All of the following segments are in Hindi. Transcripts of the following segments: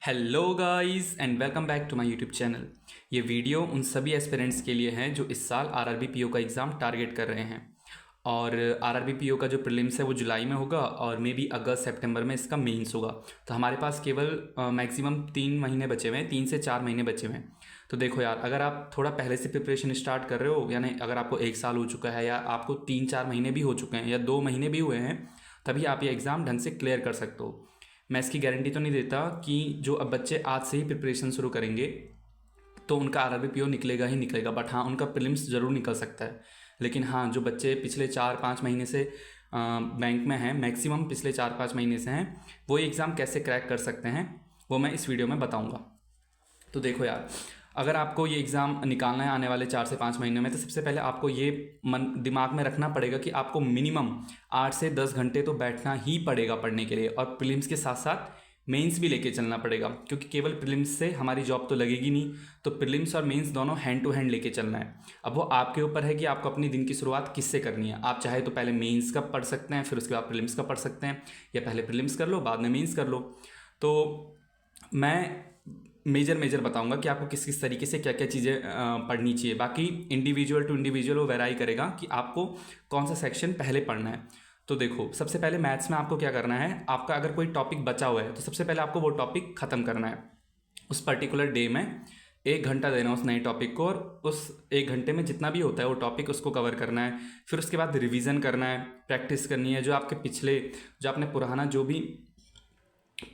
Hello guys and welcome back to my YouTube channel. ये वीडियो उन सभी एस्पिरेंट्स के लिए है जो इस साल आरआरबी पीओ का एग्ज़ाम टारगेट कर रहे हैं। और आरआरबी पीओ का जो प्रीलिम्स है वो जुलाई में होगा और मे बी अगस्त सितंबर में इसका मेंस होगा। तो हमारे पास केवल मैक्सिमम 3 महीने बचे हुए हैं, 3 से 4 महीने बचे हुए हैं। तो देखो यार, अगर आप थोड़ा पहले से प्रिपरेशन स्टार्ट कर रहे हो, यानी अगर आपको 1 साल हो चुका है या आपको 3-4 महीने भी हो चुके हैं या 2 महीने भी हुए हैं, तभी आप ये एग्ज़ाम ढंग से क्लियर कर सकते हो। मैं इसकी गारंटी तो नहीं देता कि जो अब बच्चे आज से ही प्रिपरेशन शुरू करेंगे तो उनका आरआरबी पीओ निकलेगा ही निकलेगा, बट हाँ उनका प्रीलिम्स ज़रूर निकल सकता है। लेकिन हाँ, जो बच्चे पिछले 4-5 महीने से बैंक में हैं, मैक्सिमम पिछले 4-5 महीने से हैं, वो ये एग्ज़ाम कैसे क्रैक कर सकते हैं वो मैं इस वीडियो में बताऊँगा। तो देखो यार, अगर आपको ये एग्ज़ाम निकालना है आने वाले 4 से 5 महीने में, तो सबसे पहले आपको ये मन दिमाग में रखना पड़ेगा कि आपको मिनिमम 8 से 10 घंटे तो बैठना ही पड़ेगा पढ़ने के लिए, और प्रीलिम्स के साथ साथ मेंस भी लेके चलना पड़ेगा, क्योंकि केवल प्रीलिम्स से हमारी जॉब तो लगेगी नहीं। तो प्रीलिम्स और मेंस दोनों हैंड टू हैंड लेके चलना है। अब वो आपके ऊपर है कि आपको अपनी दिन की शुरुआत किससे करनी है। आप चाहे तो पहले मेंस का पढ़ सकते हैं, फिर उसके बाद प्रीलिम्स का पढ़ सकते हैं, या पहले प्रीलिम्स कर लो बाद में मेंस कर लो। तो मैं मेजर मेजर बताऊंगा कि आपको किस किस तरीके से क्या क्या चीज़ें पढ़नी चाहिए। बाकी इंडिविजुअल टू इंडिविजुअल वो वेराई करेगा कि आपको कौन सा सेक्शन पहले पढ़ना है। तो देखो, सबसे पहले मैथ्स में आपको क्या करना है, आपका अगर कोई टॉपिक बचा हुआ है तो सबसे पहले आपको वो टॉपिक ख़त्म करना है। उस पर्टिकुलर डे में 1 घंटा देना उस नए टॉपिक को, और उस 1 घंटे में जितना भी होता है वो टॉपिक उसको कवर करना है। फिर उसके बाद रिवीजन करना है, प्रैक्टिस करनी है, जो आपके पिछले, जो आपने पुराना जो भी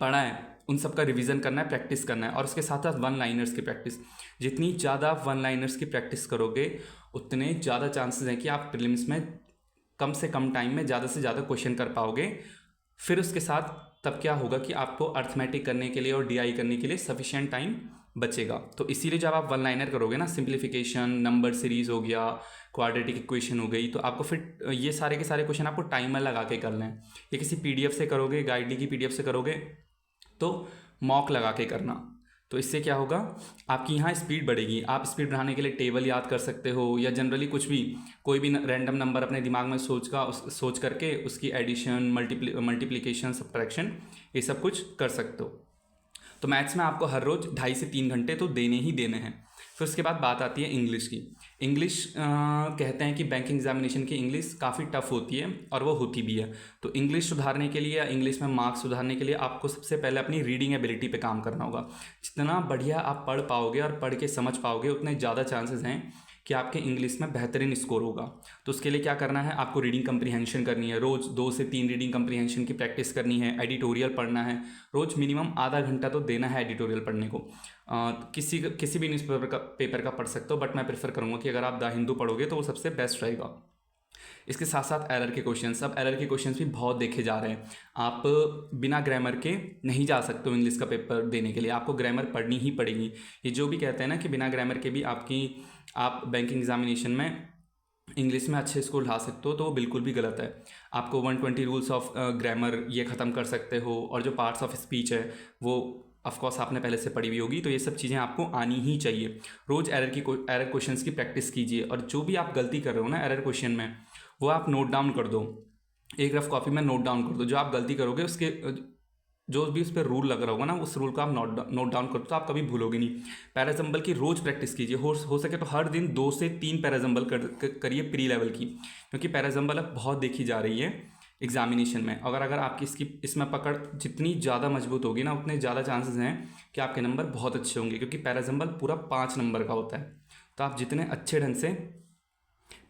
पढ़ा है उन सब का रिवीजन करना है, प्रैक्टिस करना है। और उसके साथ साथ वन लाइनर्स की प्रैक्टिस। जितनी ज़्यादा आप वन लाइनर्स की प्रैक्टिस करोगे उतने ज़्यादा चांसेस हैं कि आप प्रीलिम्स में कम से कम टाइम में ज़्यादा से ज़्यादा क्वेश्चन कर पाओगे। फिर उसके साथ तब क्या होगा कि आपको अर्थमेटिक करने के लिए और डीआई करने के लिए सफिशिएंट टाइम बचेगा। तो इसीलिए जब आप वन लाइनर करोगे ना, सिंप्लीफिकेशन, नंबर सीरीज हो गया, क्वाड्रेटिक इक्वेशन हो गई, तो आपको फिर ये सारे के सारे क्वेश्चन आपको टाइमर लगा के करना है। ये किसी पीडीएफ से करोगे, गाइडली की पीडीएफ से करोगे तो मॉक लगा के करना। तो इससे क्या होगा, आपकी यहाँ स्पीड बढ़ेगी। आप स्पीड बढ़ाने के लिए टेबल याद कर सकते हो, या जनरली कुछ भी, कोई भी रैंडम नंबर अपने दिमाग में सोच करके उसकी एडिशन, मल्टीप्लिकेशन, सब्ट्रैक्शन, ये सब कुछ कर सकते हो। तो मैथ्स में आपको हर रोज़ 2.5 से 3 घंटे तो देने ही देने हैं। फिर उसके बाद बात आती है इंग्लिश की। इंग्लिश कहते हैं कि बैंकिंग एग्जामिनेशन की इंग्लिश काफ़ी टफ होती है, और वो होती भी है। तो इंग्लिश सुधारने के लिए या इंग्लिश में मार्क्स सुधारने के लिए आपको सबसे पहले अपनी रीडिंग एबिलिटी पे काम करना होगा। जितना बढ़िया आप पढ़ पाओगे और पढ़ के समझ पाओगे, उतने ज़्यादा चांसेस हैं कि आपके इंग्लिश में बेहतरीन स्कोर होगा। तो उसके लिए क्या करना है, आपको रीडिंग कंप्रीहेंशन करनी है। रोज़ 2 से 3 रीडिंग कंप्रीहेंशन की प्रैक्टिस करनी है। एडिटोरियल पढ़ना है, रोज़ मिनिमम आधा घंटा तो देना है एडिटोरियल पढ़ने को। किसी भी न्यूज़पेपर का पढ़ सकते हो, बट मैं प्रेफर करूँगा कि अगर आप द हिंदू पढ़ोगे तो वो सबसे बेस्ट रहेगा। इसके साथ साथ एरर के क्वेश्चंस, अब एरर के क्वेश्चंस भी बहुत देखे जा रहे हैं। आप बिना ग्रामर के नहीं जा सकते हो इंग्लिश का पेपर देने के लिए, आपको ग्रामर पढ़नी ही पड़ेगी। ये जो भी कहते हैं ना कि बिना ग्रामर के भी आप बैंकिंग एग्जामिनेशन में इंग्लिश में अच्छे स्कोर ला सकते हो, तो वो बिल्कुल भी गलत है। आपको 120 रूल्स ऑफ ग्रामर ये ख़त्म कर सकते हो, और जो पार्ट्स ऑफ स्पीच है वो ऑफकोर्स आपने पहले से पढ़ी हुई होगी। तो ये सब चीज़ें आपको आनी ही चाहिए। रोज़ एरर क्वेश्चंस की प्रैक्टिस कीजिए, और जो भी आप गलती कर रहे हो ना एरर क्वेश्चन में, वो आप नोट डाउन कर दो, एक रफ कॉपी में नोट डाउन कर दो। जो आप गलती करोगे उसके जो भी उस पर रूल लग रहा होगा ना, उस रूल को आप नोट डाउन कर दो, तो आप कभी भूलोगे नहीं। पैराजम्बल की रोज़ प्रैक्टिस कीजिए, हो सके तो हर दिन 2 से 3 पैराजम्बल करिए प्री लेवल की, क्योंकि पैराजम्बल अब बहुत देखी जा रही है एग्जामिनेशन में। अगर आपकी इसमें पकड़ जितनी ज़्यादा मजबूत होगी ना, उतने ज़्यादा चांसेस हैं कि आपके नंबर बहुत अच्छे होंगे, क्योंकि पैराजम्बल पूरा 5 नंबर का होता है। तो आप जितने अच्छे ढंग से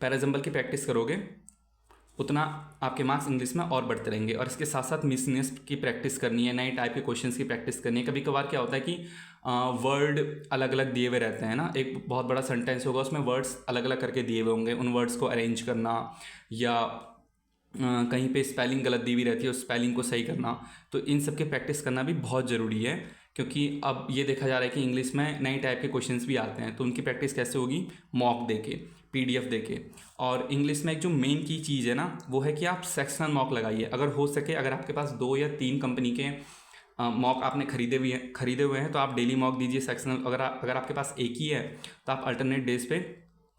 पैराजम्बल की प्रैक्टिस करोगे, उतना आपके मार्क्स इंग्लिश में और बढ़ते रहेंगे। और इसके साथ साथ मिसनेस की प्रैक्टिस करनी है, नए टाइप के क्वेश्चंस की प्रैक्टिस करनी है। कभी कभार क्या होता है कि वर्ड अलग अलग दिए हुए रहते हैं ना, एक बहुत बड़ा सेंटेंस होगा, उसमें वर्ड्स अलग अलग करके दिए हुए होंगे, उन वर्ड्स को अरेंज करना, या कहीं पे स्पेलिंग गलत दी हुई रहती है, उस स्पेलिंग को सही करना। तो इन सब की प्रैक्टिस करना भी बहुत ज़रूरी है, क्योंकि अब ये देखा जा रहा है कि इंग्लिश में नए टाइप के क्वेश्चंस भी आते हैं। तो उनकी प्रैक्टिस कैसे होगी, मॉक देके, पीडीएफ देके। और इंग्लिश में एक जो मेन की चीज़ है ना, वो है कि आप सेक्शनल मॉक लगाइए। अगर हो सके, अगर आपके पास 2 या 3 कंपनी के मॉक आपने खरीदे हुए हैं, तो आप डेली मॉक दीजिए सेक्शनल। अगर आपके पास एक ही है तो आप अल्टरनेट डेज पे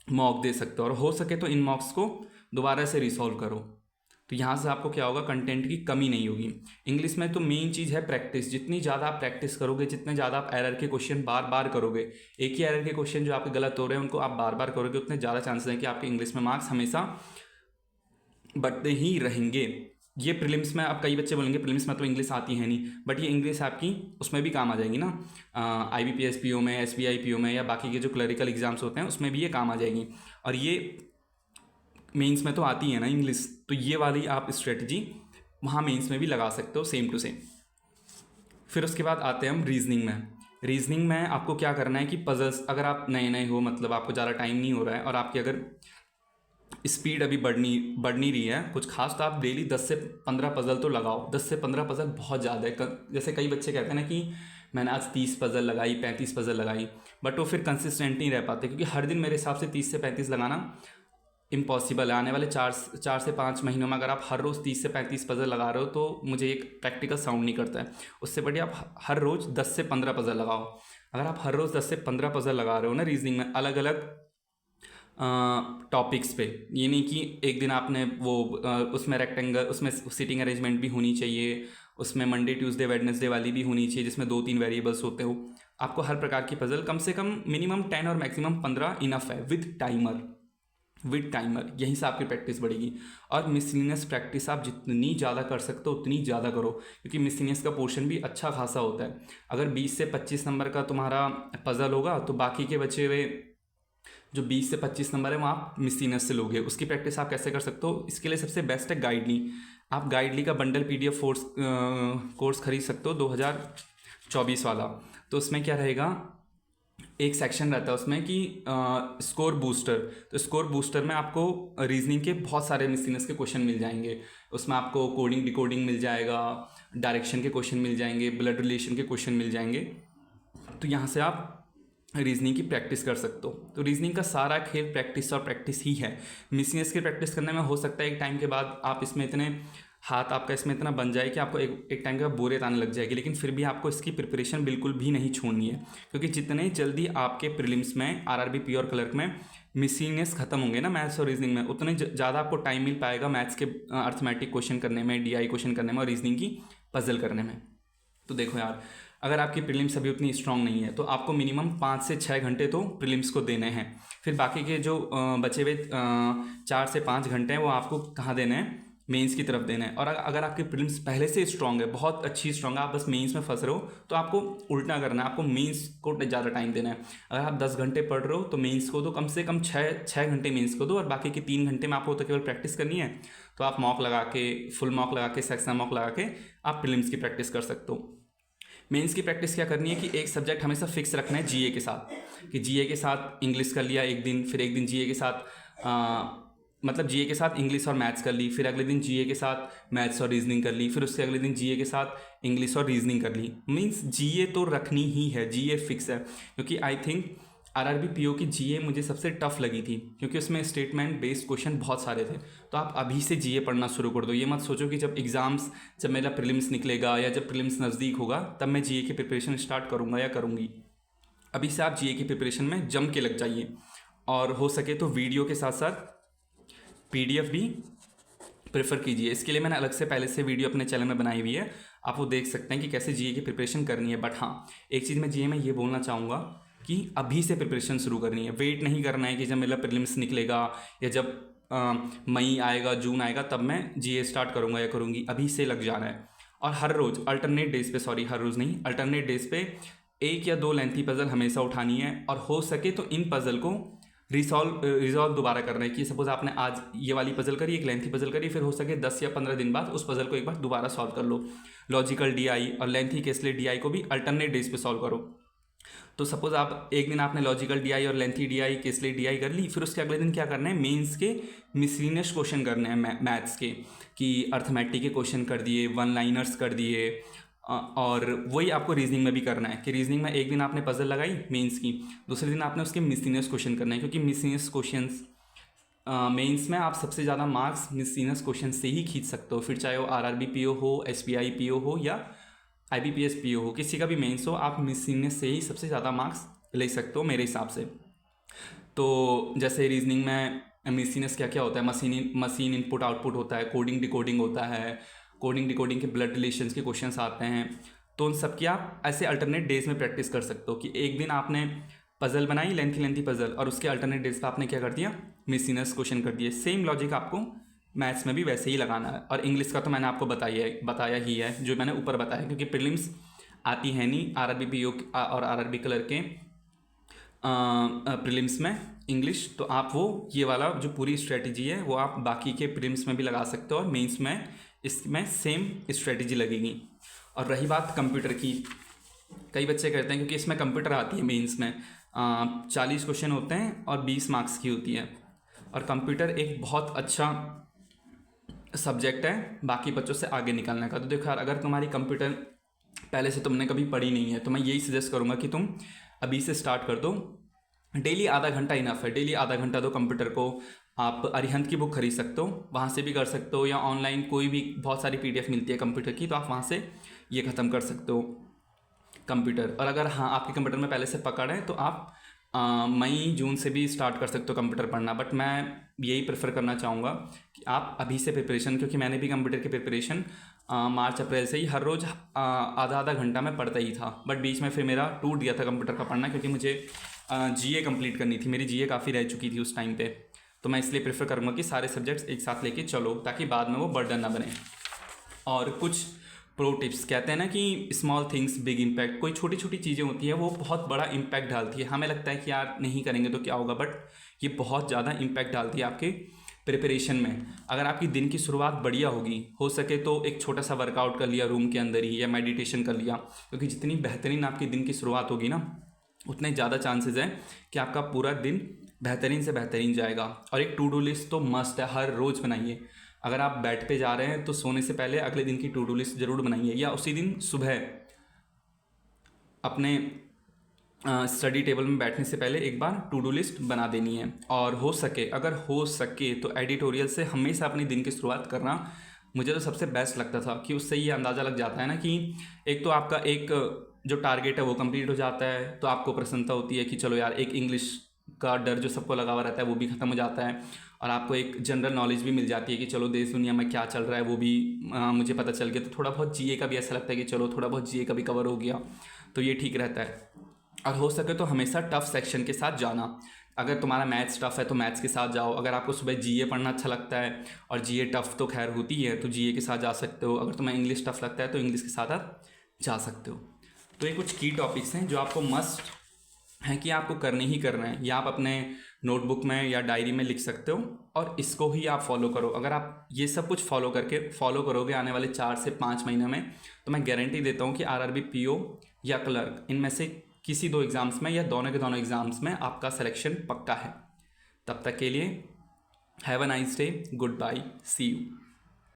मॉक दे सकते हो, और हो सके तो इन मॉक्स को दोबारा से रिसॉल्व करो। तो यहाँ से आपको क्या होगा, कंटेंट की कमी नहीं होगी। इंग्लिश में तो मेन चीज़ है प्रैक्टिस। जितनी ज़्यादा आप प्रैक्टिस करोगे, जितने ज़्यादा आप एरर के क्वेश्चन बार बार करोगे, एक ही एरर के क्वेश्चन जो आपके गलत हो रहे हैं उनको आप बार बार करोगे, उतने ज़्यादा चांसेस हैं कि आपके इंग्लिश में मार्क्स हमेशा बढ़ते ही रहेंगे। ये प्रीलिम्स में, अब कई बच्चे बोलेंगे प्रीलिम्स में तो इंग्लिश आती है नहीं, बट ये इंग्लिश आपकी उसमें भी काम आ जाएगी ना, IBPS PO में, SBI PO में, या बाकी के जो क्लरिकल एग्जाम्स होते हैं उसमें भी ये काम आ जाएगी। और ये मेंस में तो आती है ना इंग्लिश, तो ये वाली आप स्ट्रेटजी वहाँ मेंस में भी लगा सकते हो, सेम टू सेम। फिर उसके बाद आते हैं हम रीजनिंग में। रीजनिंग में आपको क्या करना है कि पजल्स, अगर आप नए नए हो, मतलब आपको ज़्यादा टाइम नहीं हो रहा है और आपकी अगर स्पीड अभी बढ़ नहीं रही है कुछ खास, तो आप डेली 10 से 15 पजल तो लगाओ। 10 से 15 पजल बहुत ज़्यादा है। जैसे कई बच्चे कहते हैं ना कि मैंने आज 30 पजल लगाई, 35 पजल लगाई, बट वो फिर कंसिस्टेंट नहीं रह पाते, क्योंकि हर दिन मेरे हिसाब से 30 से 35 लगाना इम्पॉसिबल है। आने वाले 4 से 5 महीनों में अगर आप हर रोज़ 30 से 35 पजल लगा रहे हो तो मुझे एक प्रैक्टिकल साउंड नहीं करता है। उससे बढ़िया आप हर रोज़ 10 से 15 पजल लगाओ। अगर आप हर रोज़ 10 से 15 पजल लगा रहे हो ना रीजनिंग में, अलग अलग टॉपिक्स पे, ये नहीं कि एक दिन आपने वो उसमें रेक्टेंगल, उसमें सीटिंग अरेंजमेंट भी होनी चाहिए, उसमें मंडे ट्यूसडे वेडनेसडे वाली भी होनी चाहिए जिसमें 2-3 वेरिएबल्स होते हो। आपको हर प्रकार की पजल कम से कम मिनिमम 10 और मैक्सिमम 15 इनफ है, विद टाइमर। यहीं से आपकी प्रैक्टिस बढ़ेगी। और मिसलिनियस प्रैक्टिस आप जितनी ज़्यादा कर सकते हो उतनी ज़्यादा करो, क्योंकि मिसलिनियस का पोर्शन भी अच्छा खासा होता है। अगर 20 से 25 नंबर का तुम्हारा पजल होगा तो बाकी के बचे हुए जो 20 से 25 नंबर है वो आप मिसलिनियस से लोगे। उसकी प्रैक्टिस आप कैसे कर सकते हो, इसके लिए सबसे बेस्ट है गाइडली। आप गाइडली का बंडल PDF कोर्स खरीद सकते हो 2024 वाला। तो उसमें क्या रहेगा, एक सेक्शन रहता है उसमें कि स्कोर बूस्टर। तो स्कोर बूस्टर में आपको रीजनिंग के बहुत सारे मिसलिनियस के क्वेश्चन मिल जाएंगे। उसमें आपको कोडिंग डिकोडिंग मिल जाएगा, डायरेक्शन के क्वेश्चन मिल जाएंगे, ब्लड रिलेशन के क्वेश्चन मिल जाएंगे। तो यहाँ से आप रीजनिंग की प्रैक्टिस कर सकते हो। तो रीजनिंग का सारा खेल प्रैक्टिस और प्रैक्टिस ही है। मिसलिनियस की प्रैक्टिस करने में हो सकता है एक टाइम के बाद आप इसमें इतने हाथ आपका इसमें इतना बन जाए कि आपको एक टाइम के बाद बोरियत आने लग जाएगी, लेकिन फिर भी आपको इसकी प्रिपरेशन बिल्कुल भी नहीं छोड़नी है, क्योंकि जितने जल्दी आपके प्रीलिम्स में RRB PO और क्लर्क में मिसलिनियस खत्म होंगे ना मैथ्स और रीजनिंग में, उतने ज़्यादा आपको टाइम मिल पाएगा मैथ्स के अर्थमेटिक क्वेश्चन करने में, DI क्वेश्चन करने में और रीजनिंग की पजल करने में। तो देखो यार, अगर आपकी प्रीलिम्स अभी उतनी स्ट्रांग नहीं है तो आपको मिनिमम 5 से 6 घंटे तो प्रीलिम्स को देने हैं। फिर बाकी के जो बचे हुए 4 से 5 घंटे हैं वो आपको कहाँ देने हैं, मेंस की तरफ देना है। और अगर आपकी प्रीलिम्स पहले से स्ट्रांग है, बहुत अच्छी स्ट्रांग है, आप बस मेंस में फंस रहे हो, तो आपको उल्टा करना है, आपको मेंस को ज़्यादा टाइम देना है। अगर आप 10 घंटे पढ़ रहे हो तो मेंस को दो कम से कम 6 घंटे मेंस को दो, और बाकी के 3 घंटे में आपको तो केवल प्रैक्टिस करनी है। तो आप मॉक लगा के, फुल मॉक लगा के, सेक्शन मॉक लगा के आप प्रीलिम्स की प्रैक्टिस कर सकते हो। मेंस की प्रैक्टिस क्या करनी है कि एक सब्जेक्ट हमेशा फिक्स रखना है GA के साथ, कि GA के साथ इंग्लिश कर लिया एक दिन, फिर एक दिन GA के साथ मतलब GA के साथ इंग्लिश और मैथ्स कर ली, फिर अगले दिन GA के साथ मैथ्स और रीजनिंग कर ली, फिर उसके अगले दिन GA के साथ इंग्लिश और रीजनिंग कर ली। मीन्स GA तो रखनी ही है, GA फिक्स है। क्योंकि आई थिंक RRB PO की GA मुझे सबसे टफ लगी थी, क्योंकि उसमें स्टेटमेंट बेस्ड क्वेश्चन बहुत सारे थे। तो आप अभी से GA पढ़ना शुरू कर दो। ये मत सोचो कि जब मेरा प्रीलिम्स निकलेगा या जब प्रीलिम्स नज़दीक होगा तब मैं GA की प्रिपरेशन स्टार्ट करूँगा या करूँगी। अभी से आप GA की प्रिपरेशन में जम के लग जाइए, और हो सके तो वीडियो के साथ साथ PDF भी प्रेफर कीजिए। इसके लिए मैंने अलग से पहले से वीडियो अपने चैनल में बनाई हुई है, आप वो देख सकते हैं कि कैसे GA की प्रिपरेशन करनी है। बट हाँ, एक चीज़ मैं GA में ये बोलना चाहूँगा कि अभी से प्रिपरेशन शुरू करनी है। वेट नहीं करना है कि जब मेरा प्रीलिम्स निकलेगा या जब मई आएगा, जून आएगा, तब मैं GA स्टार्ट करूँगा या करूँगी। अभी से लग जाना है। और हर रोज़ अल्टरनेट डेज पे 1 या 2 लेंथी पजल हमेशा उठानी है, और हो सके तो इन पजल को रिजॉल्व दोबारा करना है। कि सपोज आपने आज ये वाली पजल करी, एक लेंथी पजल करी, फिर हो सके 10 या 15 दिन बाद उस पजल को एक बार दोबारा सॉल्व कर लो। लॉजिकल DI और लेंथी केस लिए DI को भी अल्टरनेट डेज पे सॉल्व करो। तो सपोज आप एक दिन आपने लॉजिकल DI और लेंथी DI केस लिए DI कर ली, फिर उसके अगले दिन क्या करना है, मेंस के मिसलिनियस क्वेश्चन करने हैं मैथ्स के, कि अर्थमेटिक के क्वेश्चन कर दिए, 1 लाइनर्स कर दिए। और वही आपको रीजनिंग में भी करना है कि रीजनिंग में एक दिन आपने पजल लगाई मेंस की, दूसरे दिन आपने उसके मिसलिनियस क्वेश्चन करना है, क्योंकि मिसलिनियस क्वेश्चंस मेंस में आप सबसे ज़्यादा मार्क्स मिसलिनियस क्वेश्चन से ही खींच सकते हो। फिर चाहे वो RRB PO हो, SBI PO हो या IBPS PO हो, किसी का भी मेंस हो, आप मिसलिनियस से ही सबसे ज़्यादा मार्क्स ले सकते हो मेरे हिसाब से। तो जैसे रीजनिंग में एमईसीएस क्या क्या होता है, मशीन इनपुट आउटपुट होता है, कोडिंग डिकोडिंग होता है, कोडिंग डिकोडिंग के ब्लड रिलेशंस के क्वेश्चंस आते हैं। तो उन सब की आप ऐसे अल्टरनेट डेज में प्रैक्टिस कर सकते हो कि एक दिन आपने पजल बनाई, लेंथी पजल, और उसके अल्टरनेट डेज पर आपने क्या कर दिया, मिसलिनियस क्वेश्चन कर दिए। सेम लॉजिक आपको मैथ्स में भी वैसे ही लगाना है। और इंग्लिश का तो मैंने आपको बताया ही है, जो मैंने ऊपर बताया, क्योंकि प्रीलिम्स आती है नहीं आरआरबी पीओ और आरआरबी क्लर्क के प्रीलिम्स में इंग्लिश। तो आप वो ये वाला जो पूरी स्ट्रेटजी है वो आप बाकी के प्रीलिम्स में भी लगा सकते हो, और मेंस में इसमें सेम स्ट्रेटजी लगेगी। और रही बात कंप्यूटर की, कई बच्चे कहते हैं क्योंकि इसमें कंप्यूटर आती है मेंस में, 40 क्वेश्चन होते हैं और 20 मार्क्स की होती है। और कंप्यूटर एक बहुत अच्छा सब्जेक्ट है बाकी बच्चों से आगे निकलने का। तो देखो यार, अगर तुम्हारी कंप्यूटर पहले से तुमने कभी पढ़ी नहीं है तो मैं यही सजेस्ट करूँगा कि तुम अभी से स्टार्ट कर दो। डेली आधा घंटा इनफ है, डेली आधा घंटा दो कंप्यूटर को। आप अरिहंत की बुक खरीद सकते हो, वहाँ से भी कर सकते हो, या ऑनलाइन कोई भी बहुत सारी पीडीएफ मिलती है कंप्यूटर की, तो आप वहाँ से ये ख़त्म कर सकते हो कंप्यूटर। और अगर हाँ आपके कंप्यूटर में पहले से पकड़ है तो आप मई जून से भी स्टार्ट कर सकते हो कंप्यूटर पढ़ना। बट मैं यही प्रेफर करना चाहूँगा कि आप अभी से प्रिपरेशन, क्योंकि मैंने भी कंप्यूटर की प्रिपरेशन मार्च अप्रैल से ही हर रोज़ आधा घंटा मैं पढ़ता ही था। बट बीच में फिर मेरा टूट गया था कंप्यूटर का पढ़ना, क्योंकि मुझे जीए कंप्लीट करनी थी, मेरी जीए काफ़ी रह चुकी थी उस टाइम पे। तो मैं इसलिए प्रेफर करूँगा कि सारे सब्जेक्ट्स एक साथ लेके चलो, ताकि बाद में वो बर्डन ना बने। और कुछ प्रो टिप्स, कहते हैं ना कि स्मॉल थिंग्स बिग इम्पैक्ट, कोई छोटी छोटी चीज़ें होती हैं वो बहुत बड़ा इम्पैक्ट डालती है। हमें लगता है कि यार नहीं करेंगे तो क्या होगा, बट ये बहुत ज़्यादा इम्पैक्ट डालती है आपके प्रिपरेशन में। अगर आपकी दिन की शुरुआत बढ़िया होगी, हो सके तो एक छोटा सा वर्कआउट कर लिया रूम के अंदर ही, या मेडिटेशन कर लिया, क्योंकि जितनी बेहतरीन आपकी दिन की शुरुआत होगी ना, उतने ज़्यादा चांसेस हैं कि आपका पूरा दिन बेहतरीन से बेहतरीन जाएगा। और एक टू डू लिस्ट तो मस्ट है, हर रोज़ बनाइए। अगर आप बेड पे जा रहे हैं तो सोने से पहले अगले दिन की टू डू लिस्ट ज़रूर बनाइए, या उसी दिन सुबह अपने स्टडी टेबल में बैठने से पहले एक बार टू डू लिस्ट बना देनी है। और हो सके, अगर हो सके तो एडिटोरियल से हमेशा अपनी दिन की शुरुआत करना मुझे तो सबसे बेस्ट लगता था, कि उससे ये अंदाज़ा लग जाता है ना कि एक तो आपका एक जो टारगेट है वो कंप्लीट हो जाता है, तो आपको प्रसन्नता होती है कि चलो यार, एक इंग्लिश का डर जो सबको लगा हुआ रहता है वो भी ख़त्म हो जाता है, और आपको एक जनरल नॉलेज भी मिल जाती है कि चलो देश दुनिया में क्या चल रहा है वो भी मुझे पता चल गया। तो थोड़ा बहुत जीए का भी ऐसा लगता है कि चलो थोड़ा बहुत जीए का भी कवर हो गया, तो ये ठीक रहता है। और हो सके तो हमेशा टफ सेक्शन के साथ जाना। अगर तुम्हारा मैथ्स टफ है तो मैथ्स के साथ जाओ। अगर आपको सुबह जीए पढ़ना अच्छा लगता है, और जीए टफ तो खैर होती है, तो जीए के साथ जा सकते हो। अगर तुम्हें इंग्लिश टफ लगता है तो इंग्लिश के साथ आप जा सकते हो। तो ये कुछ की टॉपिक्स हैं जो आपको मस्ट हैं कि आपको करने ही करना है, या आप अपने नोटबुक में या डायरी में लिख सकते हो, और इसको ही आप फॉलो करो। अगर आप ये सब कुछ फॉलो करोगे आने वाले 4 से 5 महीने में, तो मैं गारंटी देता हूँ कि आरआरबी पीओ या क्लर्क, इनमें से किसी 2 एग्ज़ाम्स में या दोनों के दोनों एग्ज़ाम्स में आपका सिलेक्शन पक्का है। तब तक के लिए have a nice day, goodbye, see you.